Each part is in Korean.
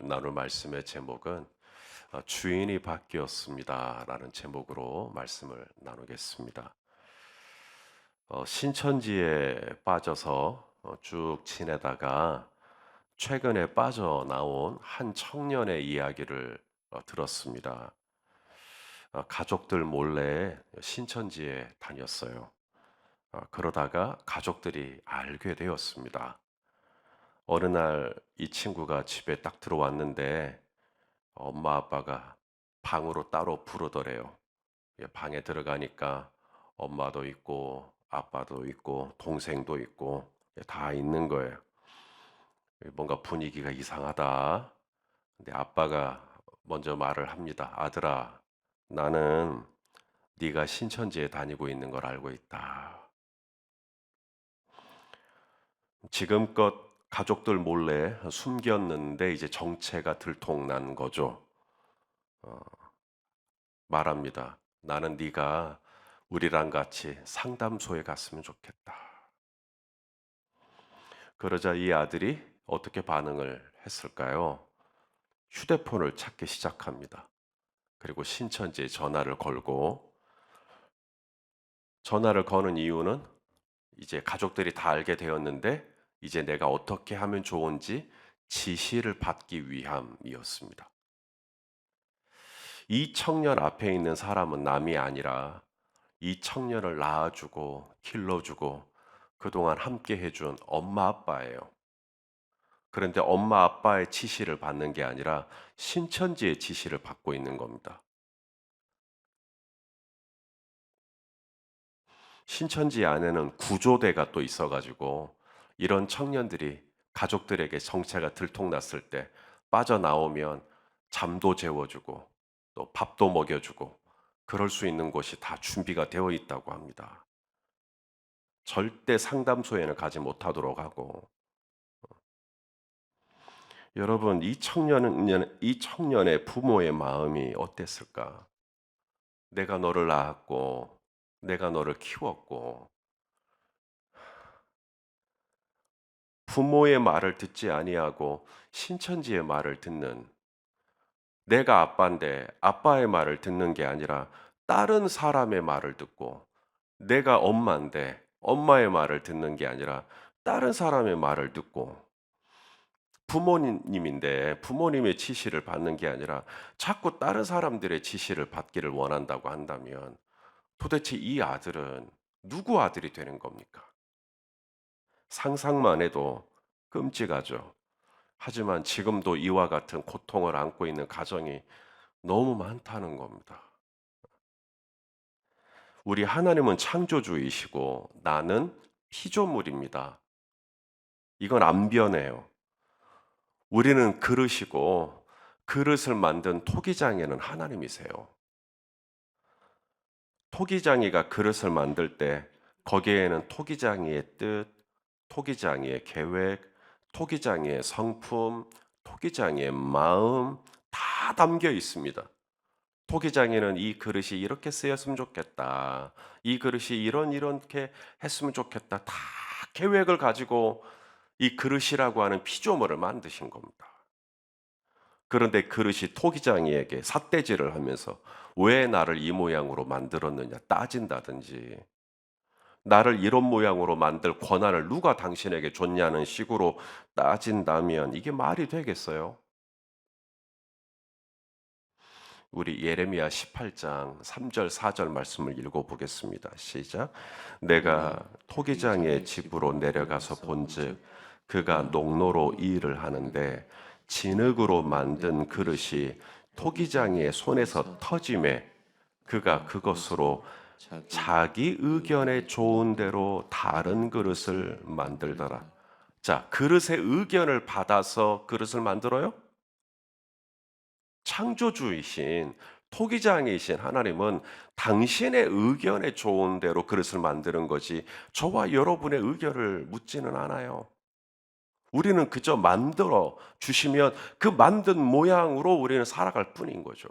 나눌 말씀의 제목은 주인이 바뀌었습니다 라는 제목으로 말씀을 나누겠습니다. 신천지에 빠져서 쭉 지내다가 최근에 빠져나온 한 청년의 이야기를 들었습니다. 가족들 몰래 신천지에 다녔어요. 그러다가 가족들이 알게 되었습니다. 어느 날 이 친구가 집에 딱 들어왔는데 엄마 아빠가 방으로 따로 부르더래요. 방에 들어가니까 엄마도 있고 아빠도 있고 동생도 있고 다 있는 거예요. 뭔가 분위기가 이상하다. 근데 아빠가 먼저 말을 합니다. 아들아, 나는 네가 신천지에 다니고 있는 걸 알고 있다. 지금껏 가족들 몰래 숨겼는데 이제 정체가 들통난 거죠. 말합니다. 나는 네가 우리랑 같이 상담소에 갔으면 좋겠다. 그러자 이 아들이 어떻게 반응을 했을까요? 휴대폰을 찾기 시작합니다. 그리고 신천지에 전화를 걸고, 전화를 거는 이유는 이제 가족들이 다 알게 되었는데 이제 내가 어떻게 하면 좋은지 지시를 받기 위함이었습니다. 이 청년 앞에 있는 사람은 남이 아니라 이 청년을 낳아주고 길러주고 그동안 함께 해준 엄마 아빠예요. 그런데 엄마 아빠의 지시를 받는 게 아니라 신천지의 지시를 받고 있는 겁니다. 신천지 안에는 구조대가 또 있어가지고 이런 청년들이 가족들에게 정체가 들통났을 때 빠져나오면 잠도 재워주고 또 밥도 먹여주고 그럴 수 있는 곳이 다 준비가 되어 있다고 합니다. 절대 상담소에는 가지 못하도록 하고. 여러분, 이 청년의 부모의 마음이 어땠을까? 내가 너를 낳았고 내가 너를 키웠고 부모의 말을 듣지 아니하고 신천지의 말을 듣는, 내가 아빠인데 아빠의 말을 듣는 게 아니라 다른 사람의 말을 듣고, 내가 엄마인데 엄마의 말을 듣는 게 아니라 다른 사람의 말을 듣고, 부모님인데 부모님의 지시를 받는 게 아니라 자꾸 다른 사람들의 지시를 받기를 원한다고 한다면 도대체 이 아들은 누구 아들이 되는 겁니까? 상상만 해도 끔찍하죠. 하지만 지금도 이와 같은 고통을 안고 있는 가정이 너무 많다는 겁니다. 우리 하나님은 창조주이시고 나는 피조물입니다. 이건 안 변해요. 우리는 그릇이고 그릇을 만든 토기장에는 하나님이세요. 토기장이가 그릇을 만들 때 거기에는 토기장이의 뜻, 토기장이의 계획, 토기장이의 성품, 토기장이의 마음 다 담겨 있습니다. 토기장에는 이 그릇이 이렇게 쓰였으면 좋겠다. 이 그릇이 이렇게 했으면 좋겠다. 다 계획을 가지고 이 그릇이라고 하는 피조물을 만드신 겁니다. 그런데 그릇이 토기장이에게 삿대질을 하면서 왜 나를 이 모양으로 만들었느냐 따진다든지, 나를 이런 모양으로 만들 권한을 누가 당신에게 줬냐는 식으로 따진다면 이게 말이 되겠어요? 우리 예레미야 18장 3절 4절 말씀을 읽어 보겠습니다. 시작. 내가 내가 토기장의 토기장의 집으로 집으로 내려가서 내려가서 본즉 본즉 그가 그가 농로로 농로로 일을 일을 하는데 하는데 진흙으로 진흙으로 만든 만든 그릇이 그릇이 토기장의 토기장의 손에서 손에서 터짐에 터짐에 그가 그가 그것으로 그것으로 자기 자기 의견에 의견에 좋은 좋은 대로 대로 다른 다른 그릇을 그릇을 만들더라. 만들더라. 자, 그릇의 의견을 받아서 그릇을 만들어요? 창조주이신 토기장이신 하나님은 당신의 의견에 좋은 대로 그릇을 만드는 거지 저와 여러분의 의견을 묻지는 않아요. 우리는 그저 만들어 주시면 그 만든 모양으로 우리는 살아갈 뿐인 거죠.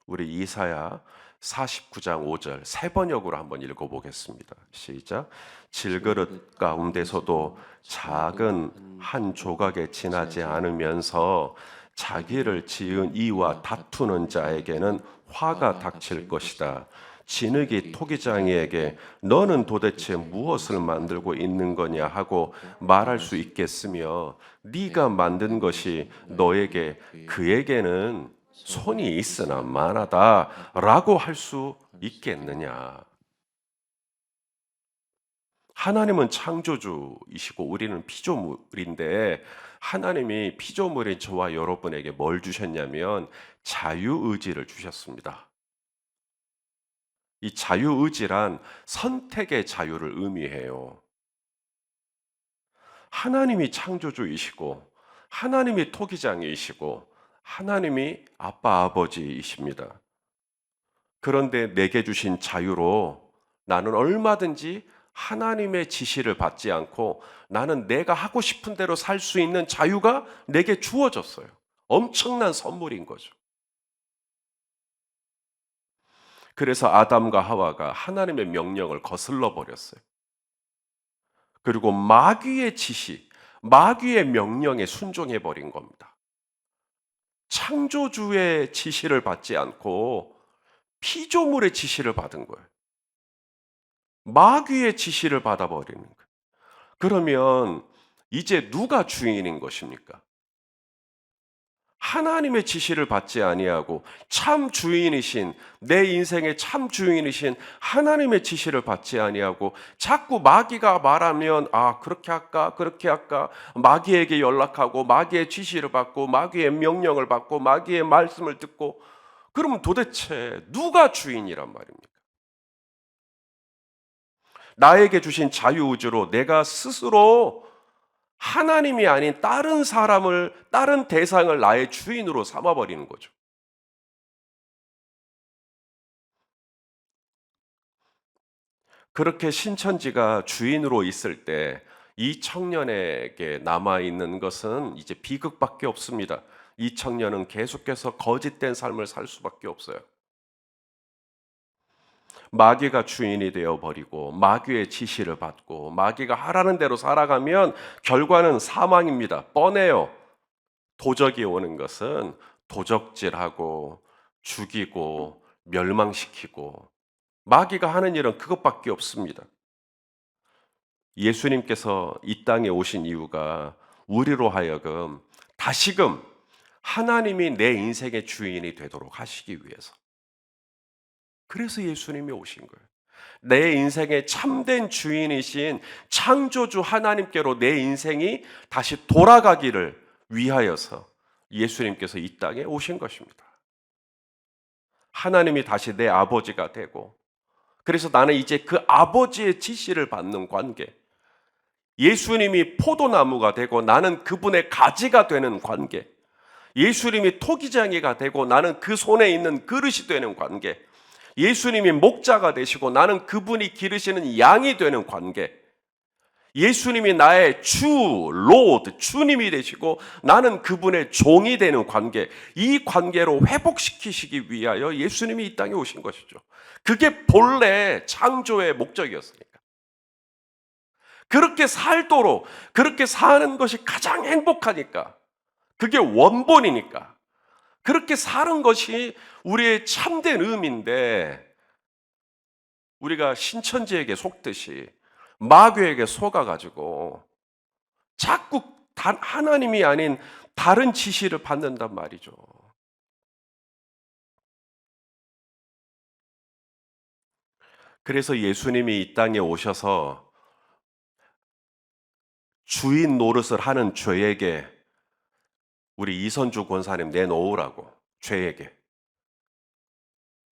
우리 이사야 49장 5절 세 번역으로 한번 읽어보겠습니다. 시작. 질그릇 가운데서도 작은 한 조각에 지나지 않으면서 자기를 지은 이와 다투는 자에게는 화가 닥칠 것이다. 진흙이 토기장이에게 너는 도대체 무엇을 만들고 있는 거냐 하고 말할 수 있겠으며 네가 만든 것이 너에게 그에게는 손이 있으나 만하다라고 할 수 있겠느냐. 하나님은 창조주이시고 우리는 피조물인데 하나님이 피조물인 저와 여러분에게 뭘 주셨냐면 자유의지를 주셨습니다. 이 자유의지란 선택의 자유를 의미해요. 하나님이 창조주이시고 하나님이 토기장이시고 하나님이 아빠 아버지이십니다. 그런데 내게 주신 자유로 나는 얼마든지 하나님의 지시를 받지 않고 나는 내가 하고 싶은 대로 살 수 있는 자유가 내게 주어졌어요. 엄청난 선물인 거죠. 그래서 아담과 하와가 하나님의 명령을 거슬러 버렸어요. 그리고 마귀의 지시, 마귀의 명령에 순종해 버린 겁니다. 창조주의 지시를 받지 않고 피조물의 지시를 받은 거예요. 마귀의 지시를 받아버리는 거예요. 그러면 이제 누가 주인인 것입니까? 하나님의 지시를 받지 아니하고 참 주인이신 내 인생의 참 주인이신 하나님의 지시를 받지 아니하고 자꾸 마귀가 말하면 그렇게 할까 그렇게 할까 마귀에게 연락하고 마귀의 지시를 받고 마귀의 명령을 받고 마귀의 말씀을 듣고 그러면 도대체 누가 주인이란 말입니까? 나에게 주신 자유의지로 내가 스스로 하나님이 아닌 다른 사람을, 다른 대상을 나의 주인으로 삼아버리는 거죠. 그렇게 신천지가 주인으로 있을 때 이 청년에게 남아있는 것은 이제 비극밖에 없습니다. 이 청년은 계속해서 거짓된 삶을 살 수밖에 없어요. 마귀가 주인이 되어버리고 마귀의 지시를 받고 마귀가 하라는 대로 살아가면 결과는 사망입니다. 뻔해요. 도적이 오는 것은 도적질하고 죽이고 멸망시키고 마귀가 하는 일은 그것밖에 없습니다. 예수님께서 이 땅에 오신 이유가 우리로 하여금 다시금 하나님이 내 인생의 주인이 되도록 하시기 위해서. 그래서 예수님이 오신 거예요. 내 인생의 참된 주인이신 창조주 하나님께로 내 인생이 다시 돌아가기를 위하여서 예수님께서 이 땅에 오신 것입니다. 하나님이 다시 내 아버지가 되고 그래서 나는 이제 그 아버지의 지시를 받는 관계, 예수님이 포도나무가 되고 나는 그분의 가지가 되는 관계, 예수님이 토기장이가 되고 나는 그 손에 있는 그릇이 되는 관계, 예수님이 목자가 되시고 나는 그분이 기르시는 양이 되는 관계, 예수님이 나의 주, 로드, 주님이 되시고 나는 그분의 종이 되는 관계, 이 관계로 회복시키시기 위하여 예수님이 이 땅에 오신 것이죠. 그게 본래 창조의 목적이었으니까. 그렇게 살도록, 그렇게 사는 것이 가장 행복하니까, 그게 원본이니까, 그렇게 사는 것이 우리의 참된 의미인데, 우리가 신천지에게 속듯이 마귀에게 속아가지고 자꾸 하나님이 아닌 다른 지시를 받는단 말이죠. 그래서 예수님이 이 땅에 오셔서 주인 노릇을 하는 죄에게 우리 이선주 권사님 내놓으라고, 죄에게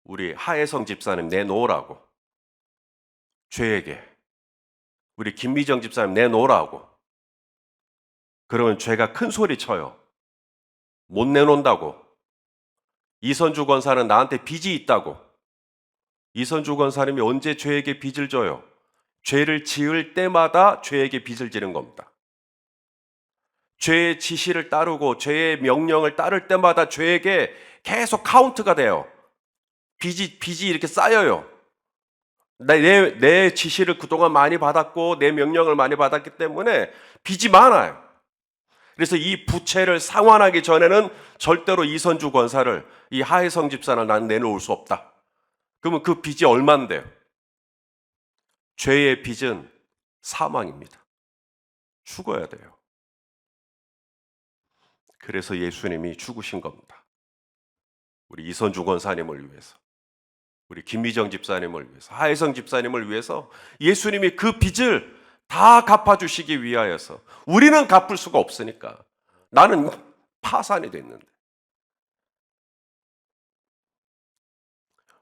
우리 하혜성 집사님 내놓으라고, 죄에게 우리 김미정 집사님 내놓으라고. 그러면 죄가 큰 소리 쳐요. 못 내놓는다고. 이선주 권사는 나한테 빚이 있다고. 이선주 권사님이 언제 죄에게 빚을 져요? 죄를 지을 때마다 죄에게 빚을 지는 겁니다. 죄의 지시를 따르고 죄의 명령을 따를 때마다 죄에게 계속 카운트가 돼요. 빚이 이렇게 쌓여요. 내 지시를 그동안 많이 받았고 내 명령을 많이 받았기 때문에 빚이 많아요. 그래서 이 부채를 상환하기 전에는 절대로 이선주 권사를, 이 하혜성 집사를 난 내놓을 수 없다. 그러면 그 빚이 얼만데요? 죄의 빚은 사망입니다. 죽어야 돼요. 그래서 예수님이 죽으신 겁니다. 우리 이선주 권사님을 위해서, 우리 김미정 집사님을 위해서, 하혜성 집사님을 위해서 예수님이 그 빚을 다 갚아주시기 위하여서, 우리는 갚을 수가 없으니까, 나는 파산이 됐는데.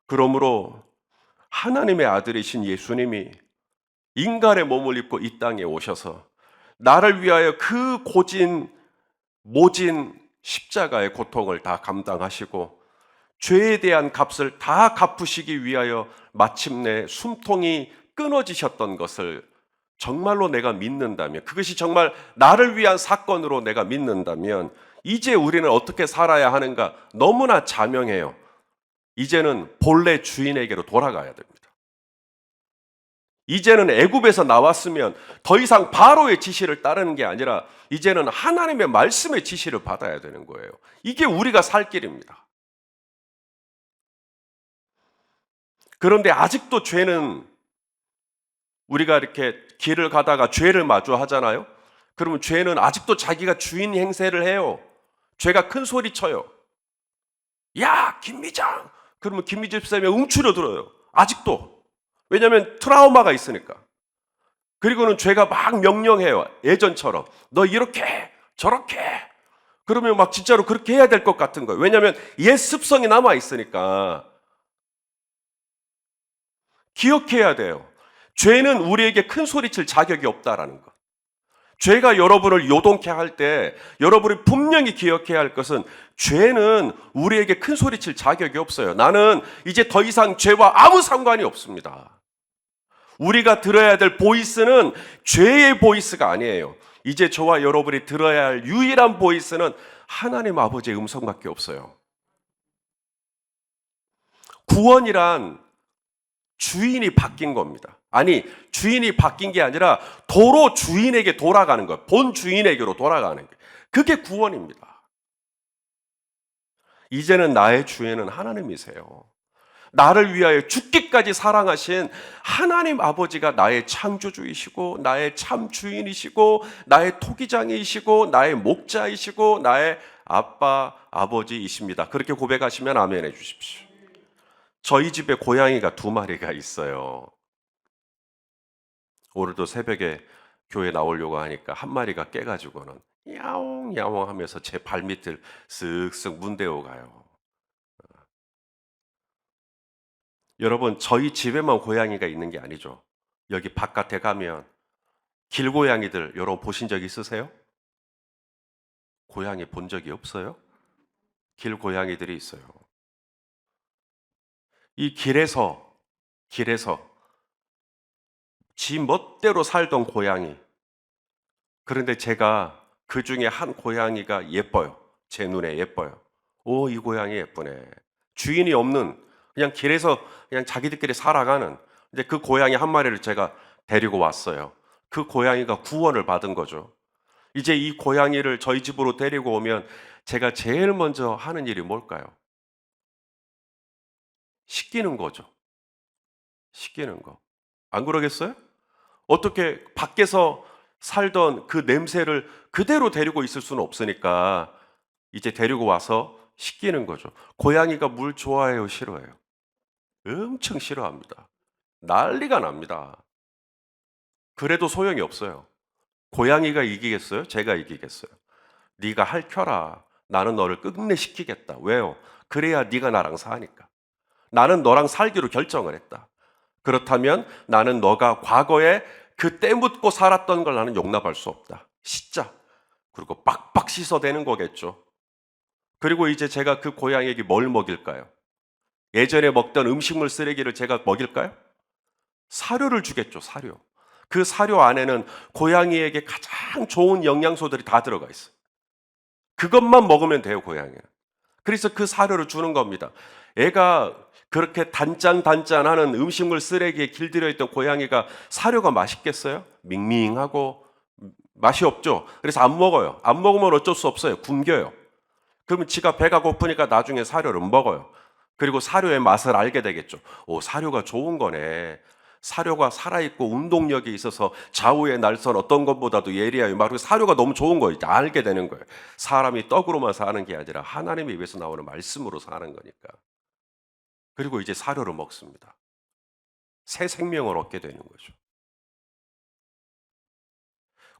그러므로 하나님의 아들이신 예수님이 인간의 몸을 입고 이 땅에 오셔서 나를 위하여 그 모진 십자가의 고통을 다 감당하시고 죄에 대한 값을 다 갚으시기 위하여 마침내 숨통이 끊어지셨던 것을 정말로 내가 믿는다면, 그것이 정말 나를 위한 사건으로 내가 믿는다면, 이제 우리는 어떻게 살아야 하는가 너무나 자명해요. 이제는 본래 주인에게로 돌아가야 됩니다. 이제는 애굽에서 나왔으면 더 이상 바로의 지시를 따르는 게 아니라 이제는 하나님의 말씀의 지시를 받아야 되는 거예요. 이게 우리가 살 길입니다. 그런데 아직도 죄는, 우리가 이렇게 길을 가다가 죄를 마주하잖아요. 그러면 죄는 아직도 자기가 주인 행세를 해요. 죄가 큰 소리 쳐요. 야, 김미장! 그러면 김미집 쌤이 움츠려 들어요. 아직도. 왜냐하면 트라우마가 있으니까. 그리고는 죄가 막 명령해요. 예전처럼. 너 이렇게 저렇게. 그러면 막 진짜로 그렇게 해야 될 것 같은 거예요. 왜냐하면 옛 습성이 남아 있으니까. 기억해야 돼요. 죄는 우리에게 큰 소리칠 자격이 없다라는 것. 죄가 여러분을 요동케 할 때 여러분이 분명히 기억해야 할 것은, 죄는 우리에게 큰 소리칠 자격이 없어요. 나는 이제 더 이상 죄와 아무 상관이 없습니다. 우리가 들어야 될 보이스는 죄의 보이스가 아니에요. 이제 저와 여러분이 들어야 할 유일한 보이스는 하나님 아버지의 음성밖에 없어요. 구원이란 주인이 바뀐 겁니다. 아니, 주인이 바뀐 게 아니라 도로 주인에게 돌아가는 거예요. 본 주인에게로 돌아가는 거예요. 그게 구원입니다. 이제는 나의 주인은 하나님이세요. 나를 위하여 죽기까지 사랑하신 하나님 아버지가 나의 창조주이시고 나의 참 주인이시고 나의 토기장이시고 나의 목자이시고 나의 아빠, 아버지이십니다. 그렇게 고백하시면 아멘 해 주십시오. 저희 집에 고양이가 2마리가 있어요. 오늘도 새벽에 교회 나오려고 하니까 한 마리가 깨가지고는 야옹 야옹 하면서 제 발밑을 쓱쓱 문대어 가요. 여러분, 저희 집에만 고양이가 있는 게 아니죠. 여기 바깥에 가면 길고양이들 여러분 보신 적 있으세요? 고양이 본 적이 없어요? 길고양이들이 있어요. 이 길에서 지 멋대로 살던 고양이. 그런데 제가 그 중에 한 고양이가 예뻐요. 제 눈에 예뻐요. 오, 이 고양이 예쁘네. 주인이 없는, 그냥 길에서 그냥 자기들끼리 살아가는, 근데 그 고양이 한 마리를 제가 데리고 왔어요. 그 고양이가 구원을 받은 거죠. 이제 이 고양이를 저희 집으로 데리고 오면 제가 제일 먼저 하는 일이 뭘까요? 씻기는 거죠. 씻기는 거. 안 그러겠어요? 어떻게 밖에서 살던 그 냄새를 그대로 데리고 있을 수는 없으니까 이제 데리고 와서 씻기는 거죠. 고양이가 물 좋아해요, 싫어해요? 엄청 싫어합니다. 난리가 납니다. 그래도 소용이 없어요. 고양이가 이기겠어요? 제가 이기겠어요? 네가 핥혀라. 나는 너를 끝내 시키겠다. 왜요? 그래야 네가 나랑 사니까. 나는 너랑 살기로 결정을 했다. 그렇다면 나는 너가 과거에 그 때묻고 살았던 걸 나는 용납할 수 없다. 씻자. 그리고 빡빡 씻어대는 거겠죠. 그리고 이제 제가 그 고양이에게 뭘 먹일까요? 예전에 먹던 음식물 쓰레기를 제가 먹일까요? 사료를 주겠죠, 사료. 그 사료 안에는 고양이에게 가장 좋은 영양소들이 다 들어가 있어요. 그것만 먹으면 돼요, 고양이는. 그래서 그 사료를 주는 겁니다. 애가 그렇게 단짠단짠하는 음식물 쓰레기에 길들여 있던 고양이가 사료가 맛있겠어요? 밍밍하고 맛이 없죠. 그래서 안 먹어요. 안 먹으면 어쩔 수 없어요. 굶겨요. 그러면 지가 배가 고프니까 나중에 사료를 먹어요. 그리고 사료의 맛을 알게 되겠죠. 오, 사료가 좋은 거네. 사료가 살아있고 운동력이 있어서 좌우의 날선 어떤 것보다도 예리하여 막 사료가 너무 좋은 거예요. 알게 되는 거예요. 사람이 떡으로만 사는 게 아니라 하나님의 입에서 나오는 말씀으로 사는 거니까. 그리고 이제 사료를 먹습니다. 새 생명을 얻게 되는 거죠.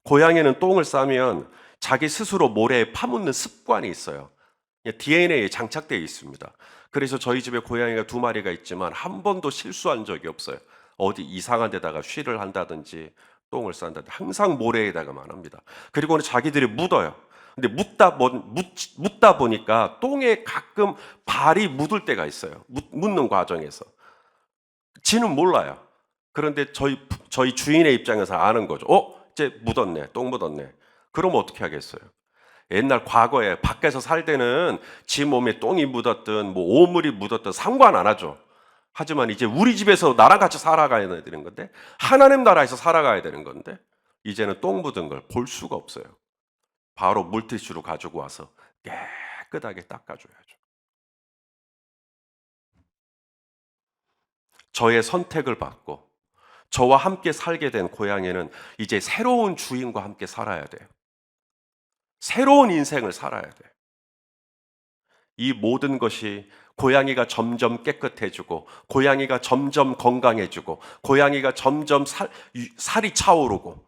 고양이는 똥을 싸면 자기 스스로 모래에 파묻는 습관이 있어요. DNA에 장착되어 있습니다. 그래서 저희 집에 고양이가 2마리가 있지만 한 번도 실수한 적이 없어요. 어디 이상한 데다가 쉬를 한다든지 똥을 싼다든지 항상 모래에다가만 합니다. 그리고는 자기들이 묻어요. 근데 묻다 보니까 똥에 가끔 발이 묻을 때가 있어요. 묻는 과정에서. 지는 몰라요. 그런데 저희 주인의 입장에서 아는 거죠. 이제 묻었네. 똥 묻었네. 그럼 어떻게 하겠어요? 옛날 과거에 밖에서 살 때는 지 몸에 똥이 묻었든 뭐 오물이 묻었든 상관 안 하죠. 하지만 이제 우리 집에서 나랑 같이 살아가야 되는 건데, 하나님 나라에서 살아가야 되는 건데, 이제는 똥 묻은 걸 볼 수가 없어요. 바로 물티슈로 가지고 와서 깨끗하게 닦아줘야죠. 저의 선택을 받고 저와 함께 살게 된 고양이는 이제 새로운 주인과 함께 살아야 돼요. 새로운 인생을 살아야 돼요. 이 모든 것이 고양이가 점점 깨끗해지고, 고양이가 점점 건강해지고, 고양이가 점점 살이 차오르고,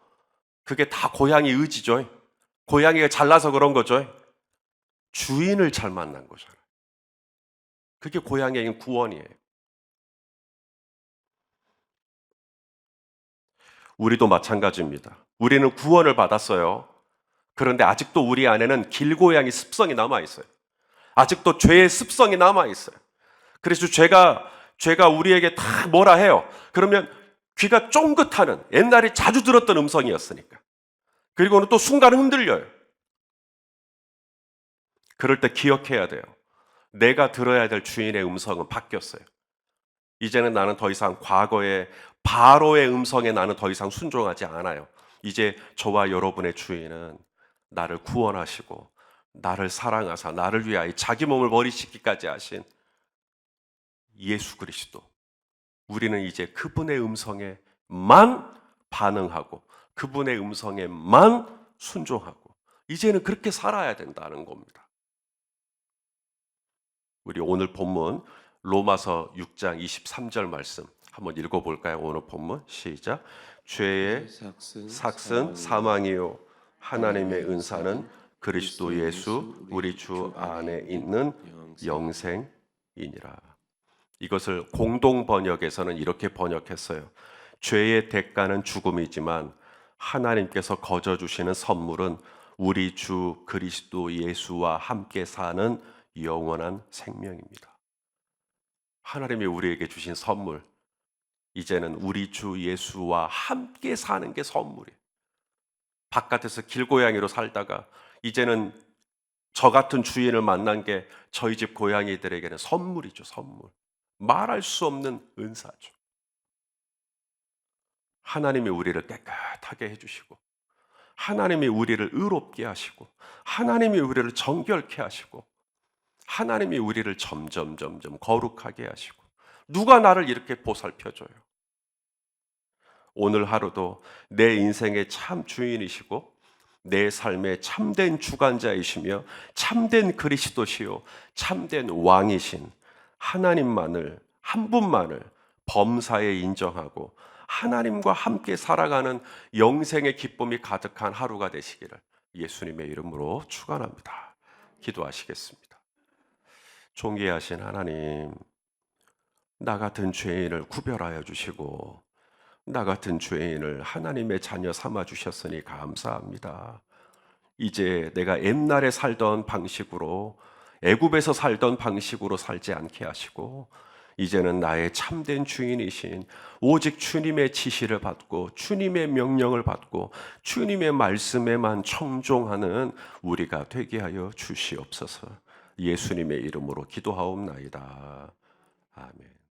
그게 다 고양이 의지죠. 고양이가 잘나서 그런 거죠. 주인을 잘 만난 거잖아요. 그게 고양이의 구원이에요. 우리도 마찬가지입니다. 우리는 구원을 받았어요. 그런데 아직도 우리 안에는 길고양이 습성이 남아있어요. 아직도 죄의 습성이 남아있어요. 그래서 죄가 우리에게 다 뭐라 해요. 그러면 귀가 쫑긋하는, 옛날에 자주 들었던 음성이었으니까. 그리고는 또 순간 흔들려요. 그럴 때 기억해야 돼요. 내가 들어야 될 주인의 음성은 바뀌었어요. 이제는 나는 더 이상 과거의 바로의 음성에 나는 더 이상 순종하지 않아요. 이제 저와 여러분의 주인은 나를 구원하시고 나를 사랑하사 나를 위하여 자기 몸을 버리시기까지 하신 예수 그리스도. 우리는 이제 그분의 음성에만 반응하고 그분의 음성에만 순종하고 이제는 그렇게 살아야 된다는 겁니다. 우리 오늘 본문 로마서 6장 23절 말씀 한번 읽어볼까요? 오늘 본문 시작. 죄의 삭은 사망이요 하나님의 은사는 그리스도 예수 우리 주 안에 있는 영생이니라. 이것을 공동 번역에서는 이렇게 번역했어요. 죄의 대가는 죽음이지만 하나님께서 거저 주시는 선물은 우리 주 그리스도 예수와 함께 사는 영원한 생명입니다. 하나님이 우리에게 주신 선물, 이제는 우리 주 예수와 함께 사는 게 선물이에요. 바깥에서 길고양이로 살다가 이제는 저 같은 주인을 만난 게 저희 집 고양이들에게는 선물이죠, 선물. 말할 수 없는 은사죠. 하나님이 우리를 깨끗하게 해주시고, 하나님이 우리를 의롭게 하시고, 하나님이 우리를 정결케 하시고, 하나님이 우리를 점점 거룩하게 하시고, 누가 나를 이렇게 보살펴줘요? 오늘 하루도 내 인생의 참 주인이시고 내 삶의 참된 주관자이시며 참된 그리스도시요 참된 왕이신 하나님만을, 한 분만을 범사에 인정하고 하나님과 함께 살아가는 영생의 기쁨이 가득한 하루가 되시기를 예수님의 이름으로 축원합니다. 기도하시겠습니다. 존귀하신 하나님, 나 같은 죄인을 구별하여 주시고 나 같은 죄인을 하나님의 자녀 삼아 주셨으니 감사합니다. 이제 내가 옛날에 살던 방식으로, 애굽에서 살던 방식으로 살지 않게 하시고 이제는 나의 참된 주인이신 오직 주님의 지시를 받고 주님의 명령을 받고 주님의 말씀에만 청종하는 우리가 되게 하여 주시옵소서. 예수님의 이름으로 기도하옵나이다. 아멘.